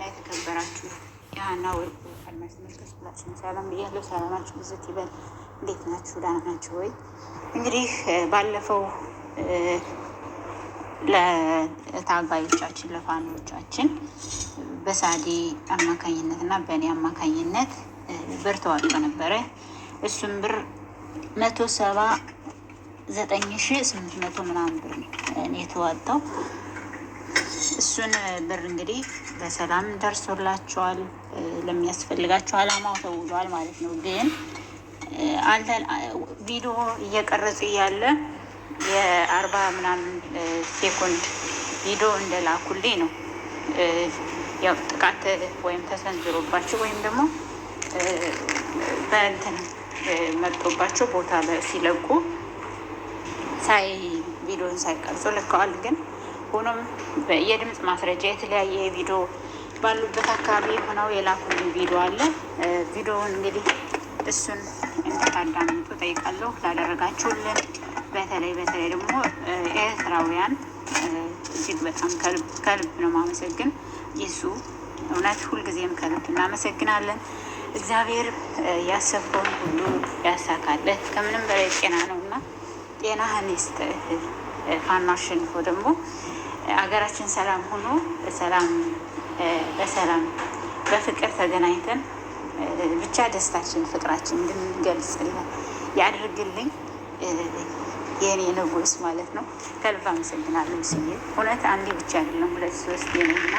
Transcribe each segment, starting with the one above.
የተከበራችሁ የሀና ወርቁ አድማጭ ተመልካቾቻችን ሰላም ብያለሁ። ሰላማችሁ ብዝት ይበል። እንዴት ናችሁ? ደህና ናችሁ ወይ? እንግዲህ ባለፈው ለታጋዮቻችን ለፋኖቻችን በሳዲ አማካኝነት እና በእኔ አማካኝነት ብር ተዋጥቶ ነበረ። እሱም ብር 179,800 ምናምን ብር ነው የተዋጣው። እሱን ብር እንግዲህ በሰላም ደርሶላቸዋል። ለሚያስፈልጋቸው አላማው ተውሏል ማለት ነው። ግን ቪዲዮ እየቀረጹ እያለ የ40 ምናምን ሴኮንድ ቪዲዮ እንደላኩልኝ ነው ያው ጥቃት ወይም ተሰንዝሮባቸው ወይም ደግሞ በእንትን መጥቶባቸው ቦታ ሲለቁ ቪዲዮን ሳይቀርጹ ልከዋል። ግን ሆኖም የድምፅ ማስረጃ የተለያየ ቪዲዮ ባሉበት አካባቢ ሆነው የላኩልኝ ቪዲዮ አለ። ቪዲዮውን እንግዲህ እሱን እንድታዳምጡ ጠይቃለሁ። ላደረጋችሁልን በተለይ ደግሞ ኤርትራውያን እጅግ በጣም ከልብ ነው ማመሰግን። ይሱ እውነት ሁልጊዜም ከልብ እናመሰግናለን። እግዚአብሔር ያሰበውን ሁሉ ያሳካለት። ከምንም በላይ ጤና ነው እና ጤናህን ይስጥህ። ፋኖ አሸንፎ ደግሞ አገራችን ሰላም ሆኖ በሰላም በፍቅር ተገናኝተን ብቻ ደስታችን ፍቅራችን እንድንገልጽልን ያድርግልኝ የእኔ ንጉስ ማለት ነው። ከልብ አመሰግናለሁ። ስዬ እውነት አንዴ ብቻ አይደለም 2-3 እና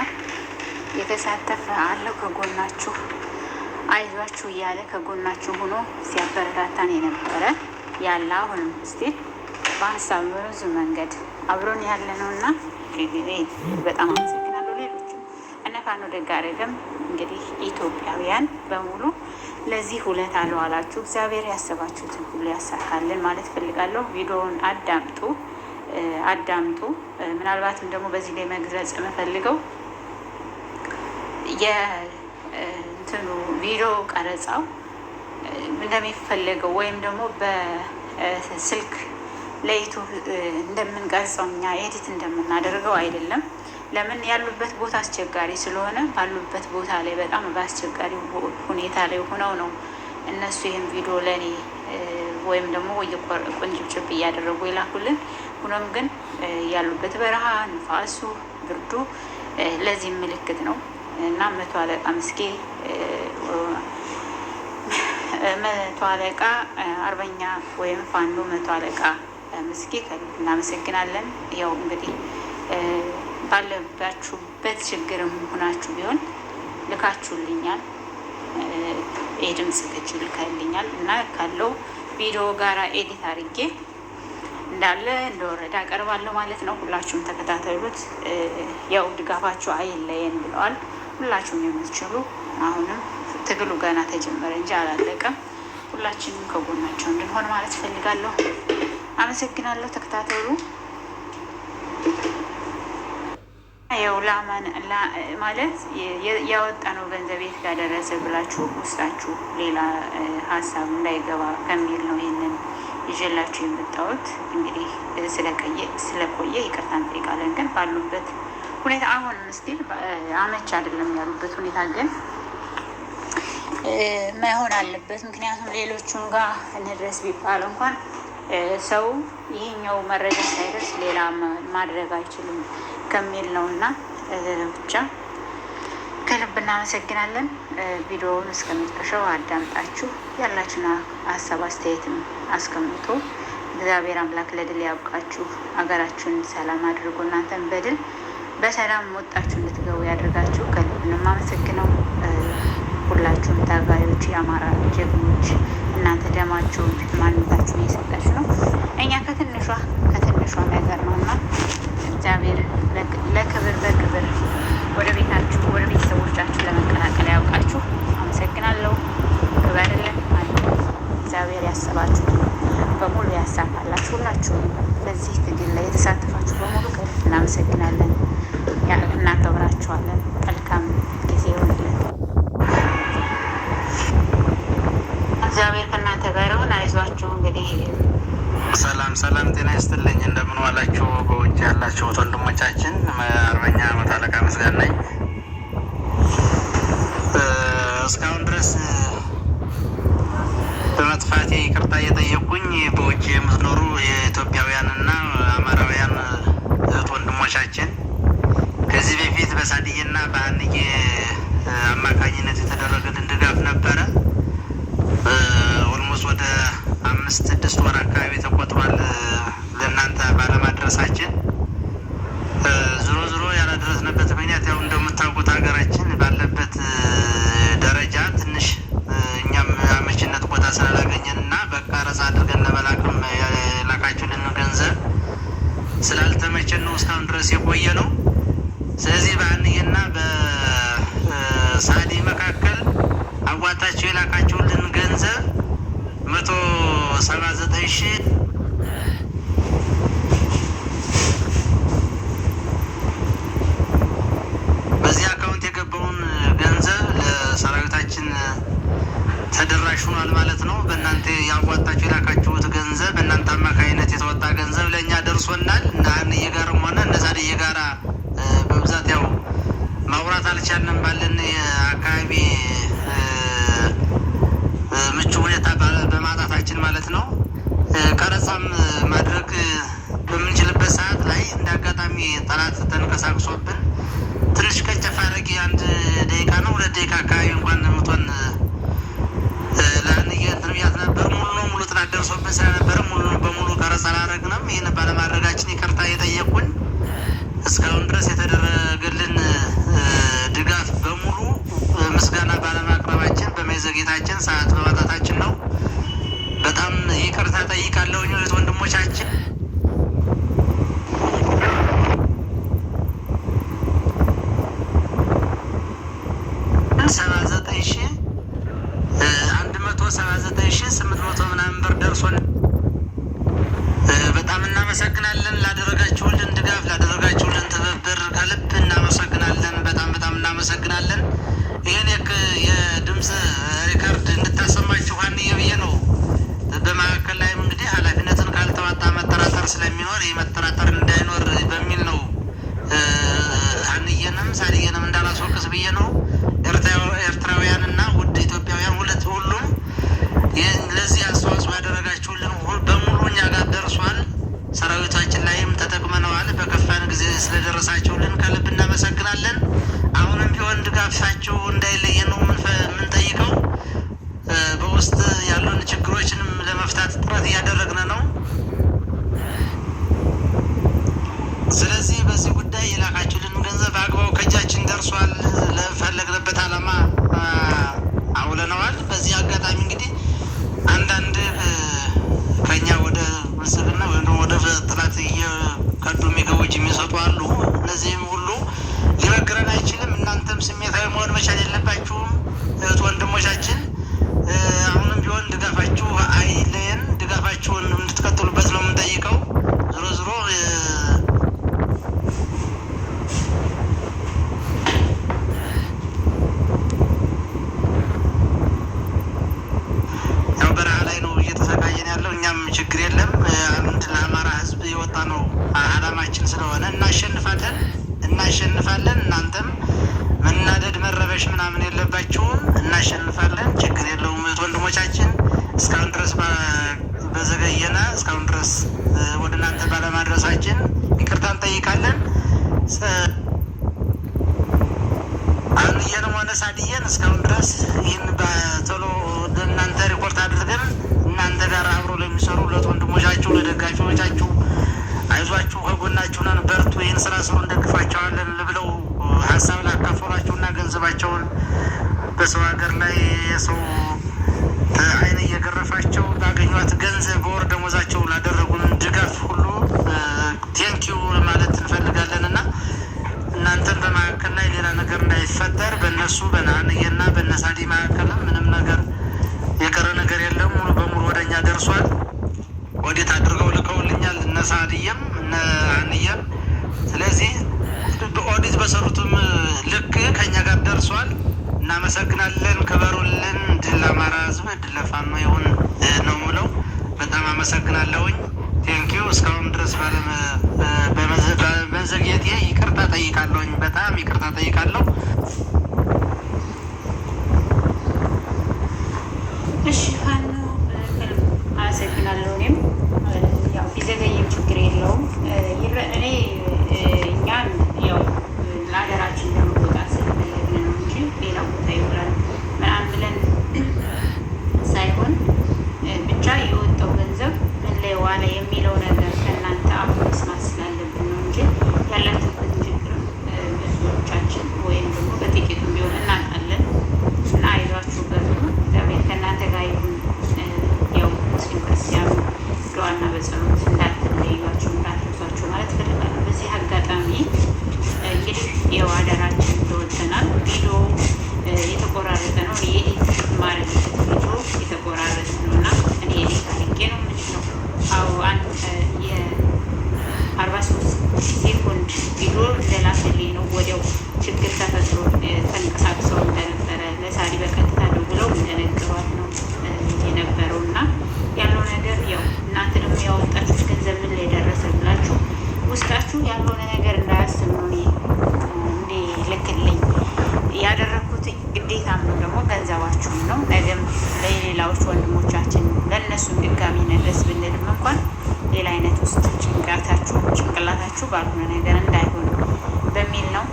የተሳተፈ አለው ከጎናችሁ አይዟችሁ እያለ ከጎናችሁ ሆኖ ሲያበረታታን የነበረ ያለ አሁንም ስቲል በሀሳብ በብዙ መንገድ አብሮን ያለ ነው እና በጣም አመሰግናለሁ። ሌሎችም እነ ፋኖ ደጋረገም እንግዲህ ኢትዮጵያውያን በሙሉ ለዚህ ውለታ አልዋላችሁ። እግዚአብሔር ያሰባችሁትን ሁሉ ያሳካልን ማለት ፈልጋለሁ። ቪዲዮውን አዳምጡ። ምናልባትም ደግሞ በዚህ ላይ መግለጽ የምፈልገው የእንትኑ ቪዲዮ ቀረጻው እንደሚፈለገው ወይም ደግሞ በስልክ ለዩቱብ እንደምንቀርጸው እኛ ኤዲት እንደምናደርገው አይደለም። ለምን ያሉበት ቦታ አስቸጋሪ ስለሆነ ባሉበት ቦታ ላይ በጣም በአስቸጋሪ ሁኔታ ላይ ሆነው ነው እነሱ ይህን ቪዲዮ ለእኔ ወይም ደግሞ ቆንጭብጭብ እያደረጉ ይላኩልን። ሆኖም ግን ያሉበት በረሃ፣ ንፋሱ፣ ብርዱ ለዚህ ምልክት ነው እና 100 አለቃ ምስጌ 100 አለቃ አርበኛ ወይም ፋኖ 100 አለቃ ምስጌ ከልብ እናመሰግናለን። ያው እንግዲህ ባለባችሁበት ችግርም ሆናችሁ ቢሆን ልካችሁልኛል። የድምፅ ቅጅ ልካልኛል እና ካለው ቪዲዮ ጋራ ኤዲት አድርጌ እንዳለ እንደወረደ አቀርባለሁ ማለት ነው። ሁላችሁም ተከታተሉት። ያው ድጋፋችሁ አይለየን ብለዋል ሁላችሁም የምትችሉ። አሁንም ትግሉ ገና ተጀመረ እንጂ አላለቀም። ሁላችንም ከጎናቸው እንድንሆን ማለት እፈልጋለሁ። አመሰግናለሁ። ተከታተሉ። ያው ማለት ያወጣ ነው ገንዘብ የት ጋር ደረሰ ብላችሁ ውስጣችሁ ሌላ ሀሳብ እንዳይገባ ከሚል ነው ይህንን ይዤላችሁ የመጣሁት። እንግዲህ ስለቆየ ይቅርታ እንጠይቃለን። ግን ባሉበት ሁኔታ አሁን ስቲል አመች አይደለም ያሉበት ሁኔታ ግን መሆን አለበት። ምክንያቱም ሌሎቹም ጋር እንድረስ ቢባል እንኳን ሰው ይህኛው መረጃ ሳይደርስ ሌላ ማድረግ አይችልም ከሚል ነው እና ብቻ ከልብ እናመሰግናለን። ቪዲዮውን እስከመጨረሻው አዳምጣችሁ ያላችሁን ሀሳብ አስተያየትም አስቀምጦ እግዚአብሔር አምላክ ለድል ያብቃችሁ። ሀገራችሁን ሰላም አድርጎ እናንተን በድል በሰላም ወጣችሁ እንድትገቡ ያደርጋችሁ። ከልብ ነው የማመሰግነው። ሁላችሁም ታጋዮች፣ የአማራ ጀግኖች እናንተ ደማችሁን ማንነታችሁን እየሰጣችሁ ነው። እኛ ከትንሿ ነገር ነው እና እግዚአብሔር ለክብር በክብር ወደ ቤታችሁ ወደ ቤተሰቦቻችሁ ለመቀላቀል ያውቃችሁ። አመሰግናለሁ። ክበርልን ማለት እግዚአብሔር ያሰባችሁ በሙሉ ያሳካላችሁ። ሁላችሁም በዚህ ትግል ላይ የተሳተፋችሁ በሙሉ ከልብ እናመሰግናለን። እናከብራችኋለን። መልካም ጊዜ ይሆንልን። እግዚአብሔር ከእናንተ ጋር ይሁን። አይዟችሁ። እንግዲህ ሰላም ጤና ይስጥልኝ። እንደምን ዋላችሁ? በውጭ ያላችሁት ወንድሞቻችን አርበኛ 100 አለቃ ምስጋና ነኝ። በሳድዬና በአንዬ አማካኝነት የተደረገልን ድጋፍ ነበረ። ኦልሞስት ወደ 5-6 ወር አካባቢ ተቆጥሯል ለእናንተ ባለማድረሳችን። ዞሮ ዞሮ ያላደረስንበት ምክንያት ያው እንደምታውቁት ሀገራችን ባለበት ደረጃ ትንሽ እኛም አመችነት ቦታ ስላላገኘን እና በቀረጻ አድርገን ለመላክም የላካችሁልን ገንዘብ ስላልተመቸን ነው እስካሁን ድረስ የቆየ ነው። ስለዚህ በአንዬና በሳዲ መካከል አዋጣችሁ የላካችሁልን ገንዘብ 179,000 በዚህ አካውንት የገባውን ገንዘብ ለሰራዊታችን ተደራሽ ሆኗል ማለት ነው። በእናንተ ያዋጣችሁ የላካችሁት ገንዘብ በእናንተ አማካኝነት የተወጣ ገንዘብ ለእኛ ደርሶናል እና አንዬ ጋርም ሆነ እነ ሳድዬ ጋራ በብዛት ያው ማውራት አልቻልንም ባለን የአካባቢ ምቹ ሁኔታ በማጣታችን ማለት ነው። ቀረጻም ማድረግ በምንችልበት ሰዓት ላይ እንደ አጋጣሚ ጠላት ተንቀሳቅሶብን ትንሽ ከጨፍ አድርጌ 1 ደቂቃ ነው 2 ደቂቃ አካባቢ እንኳን ምቶን ለአንዬ እንትን ብያት ነበር። ሙሉ ጥናት ደርሶብን ስለነበረ ሙሉ በሙሉ ቀረጻ አላደረግንም። ይህን ባለማድረጋችን ይቅርታ የጠየቁን እስካሁን ድረስ የተደረገልን ድጋፍ በሙሉ ምስጋና ባለማቅረባችን በመዘግየታችን ሰዓት በማጣታችን ነው። በጣም ይቅርታ ጠይቃለሁ እህት ወንድሞቻችን። 179,800 ምናምን ብር ደርሶን በጣም እናመሰግናለን። ላደረጋችሁልን ድጋፍ ላደረጋችሁልን ትብብር ከልብ እናመሰግናለን። በጣም እናመሰግናለን። ይህን የድምፅ ሪከርድ እንድታሰማችሁ አንዬ ብዬ ነው። በመካከል ላይም እንግዲህ ኃላፊነትን ካልተዋጣ መጠራጠር ስለሚኖር ይህ መጠራጠር እንዳይኖር በሚል ነው። አንዬንም ሳድዬንም እንዳላስወቅስ ብዬ ነው። ኤርትራውያንና ውድ ኢትዮጵያውያን ሁሉም ለዚህ አስተዋጽኦ ያደረጋችሁልን በሙሉ እኛ ጋር ደርሷል። ሰራዊታችን ላይም ተጠቅመነዋል። በከፋን ጊዜ ስለደረሳችሁልን ከልብ እናመሰግናለን። አሁንም ቢሆን ድጋፋችሁ እንዳይለየን ነው የምንጠይቀው። በውስጥ ያሉን ችግሮችንም ለመፍታት ጥረት እያደረግን ነው። ስለዚህ በዚህ ጉዳይ የላካችሁልን ገንዘብ አግባቡ ከእጃችን ደርሷል። ለፈለግንበት ዓላማ አውለነዋል። በዚህ አጋጣሚ እንግዲህ አንዳንድ ከኛ ወደ ብልጽግና ወይም ወደ ጥላት እየከዱ የሚገቡች የሚሰጡ አሉ። እነዚህም ሁሉ ሊበግረን አይችልም። እናንተም ስሜታዊ መሆን መቻል የለባችሁም እህት ወንድሞቻችን። አሁንም ቢሆን ድጋፋችሁ አይለየን። ድጋፋችሁን እንድትቀጥሉበት ነው የምንጠይቀው። ዞሮ ዞሮ ያው በረሃ ላይ ነው እየተሰቃየን ያለው። እኛም ችግር የለም። አንድ ለአማራ ሕዝብ የወጣ ነው አላማችን ስለሆነ እናሸንፋለን። እናንተም መናደድ መረበሽ ምናምን የለባችሁም። እናሸንፋለን። ችግር የለውም እህት ወንድሞቻችን። እስካሁን ድረስ በዘገየነ እስካሁን ድረስ ወደ እናንተ ባለማድረሳችን ይቅርታ እንጠይቃለን። አንዬንም ሆነ ሳድዬን እስካሁን ድረስ ይህን በቶሎ እናንተ ሪፖርት አድርገን እናንተ ጋር አብሮ ለሚሰሩ ሁለት ወንድሞቻችሁ ለደጋፊዎቻችሁ አይዟችሁ ከጎናችሁ ነን፣ በርቱ፣ ይህን ስራ ስሩ፣ እንደግፋቸዋለን ብለው ሀሳብ ላካፈሏችሁና ገንዘባቸውን በሰው ሀገር ላይ የሰው አይን እየገረፋቸው ባገኟት ገንዘብ በወር ደሞዛቸው ላደረጉን ድጋፍ ሁሉ ቴንኪዩ ማለት እንፈልጋለን እና እናንተን በመካከል ላይ ሌላ ነገር እንዳይፈጠር በእነሱ በአንዬና በነሳዲ መካከልም ምንም ነገር የቀረ ነገር የለም። ሙሉ በሙሉ ወደኛ ደርሷል። ወዴት አድርገው ልከውልኛል እነ ሳድዬም እነ አንዬም። ስለዚህ በኦዲት በሰሩትም ልክ ከኛ ጋር ደርሷል። እናመሰግናለን። ክበሩልን። ድል ለአማራ ሕዝብ፣ ድል ለፋኖ ይሁን ነው የምለው። በጣም አመሰግናለሁኝ። ቴንኪዩ። እስካሁን ድረስ በመዘግየቴ ይቅርታ ጠይቃለሁኝ። በጣም ይቅርታ ጠይቃለሁ። እሺ ፋኖ አመሰግናለሁ። እኔም ያው ቢዘገይም ችግር የለውም። እኔ እኛን ያው ለሀገራችን ያደረግኩት ግዴታም ነው ደግሞ ገንዘባችሁም ነው። ነገም ለሌላዎች ወንድሞቻችን ለእነሱም ድጋሚ ነድረስ ብንልም እንኳን ሌላ አይነት ውስጥ ጭንቅላታችሁ ባልሆነ ነገር እንዳይሆን በሚል ነው።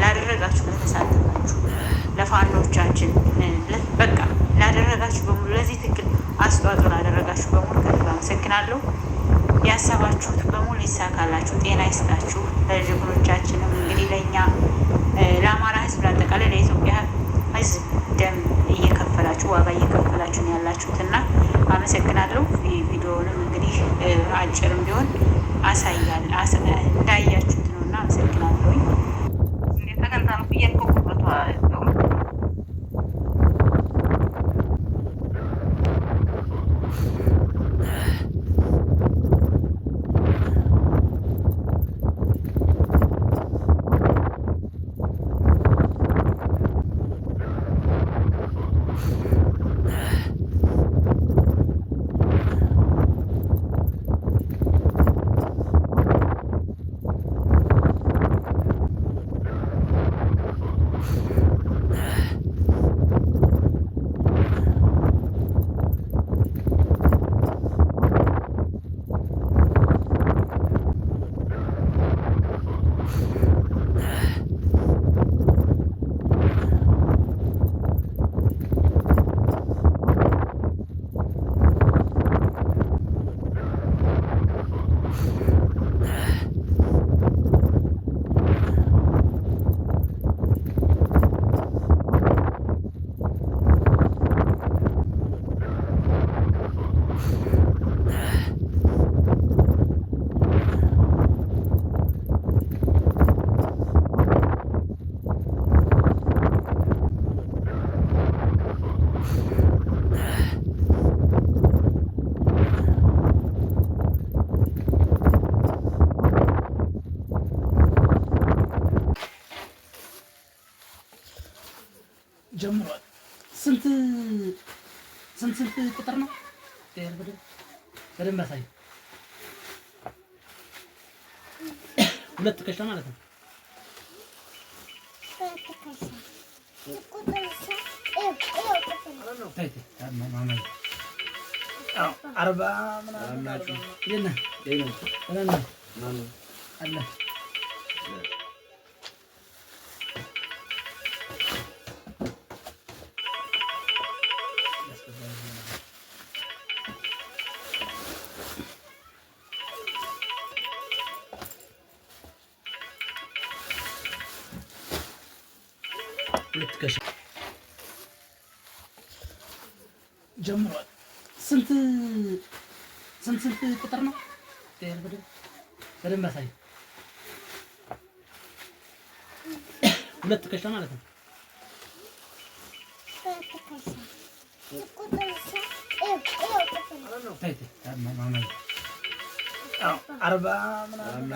ላደረጋችሁ፣ ለተሳተፋችሁ፣ ለፋኖቻችን በቃ ላደረጋችሁ በሙሉ ለዚህ ትግል አስተዋጽኦ ላደረጋችሁ በሙሉ ከልብ አመሰግናለሁ። ያሰባችሁት በሙሉ ይሳካላችሁ፣ ጤና ይስጣችሁ። ለጀግኖቻችንም እንግዲህ ለእኛ ለአማራ ሕዝብ ለአጠቃላይ ለኢትዮጵያ ሕዝብ ደም እየከፈላችሁ ዋጋ እየከፈላችሁ ነው ያላችሁት እና አመሰግናለሁ። ቪዲዮውንም እንግዲህ አጭርም ቢሆን እንዳያችሁት ነው እና አመሰግናለሁኝ። ጀምሯል። ስንት ቁጥር ነው? በደንብ አሳይ። ሁለት ትከሻ ማለት ነው። አርባ ምናምን አለ ጀምሯል። ስንት ቁጥር ነው? በደንብ አሳይ። ሁለት ትከሻ ማለት ነው። አርባ ምናምን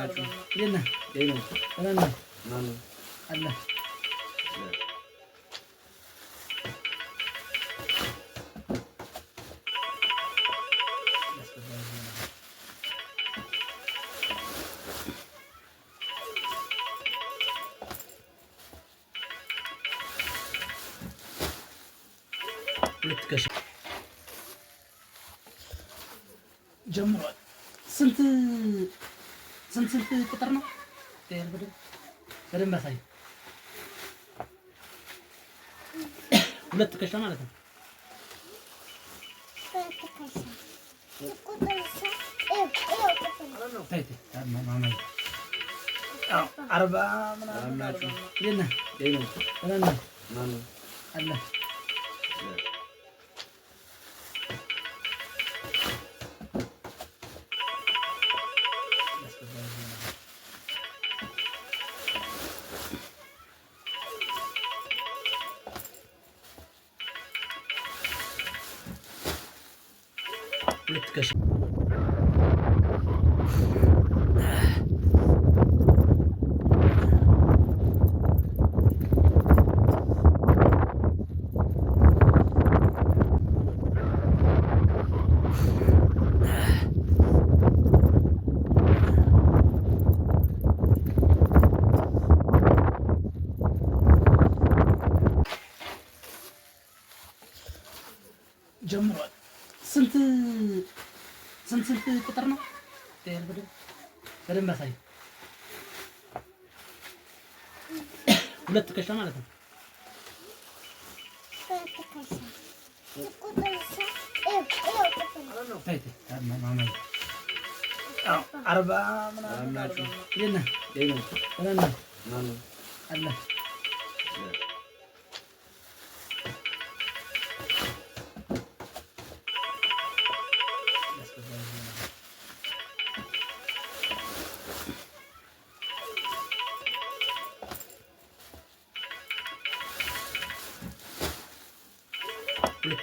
አለ ጀምሯል። ስንት ቁጥር ነው? በደንብ አሳይ። ሁለት ትከሻ ማለት ነው። አርባ ምናምን አለ ሁለት ትከሻ ጀምሯል። ስንት ቁጥር ነው? በደንብ አሳይ። 2 ትከሻ ማለት ነው። አርባ ምናምን አለ ሁለት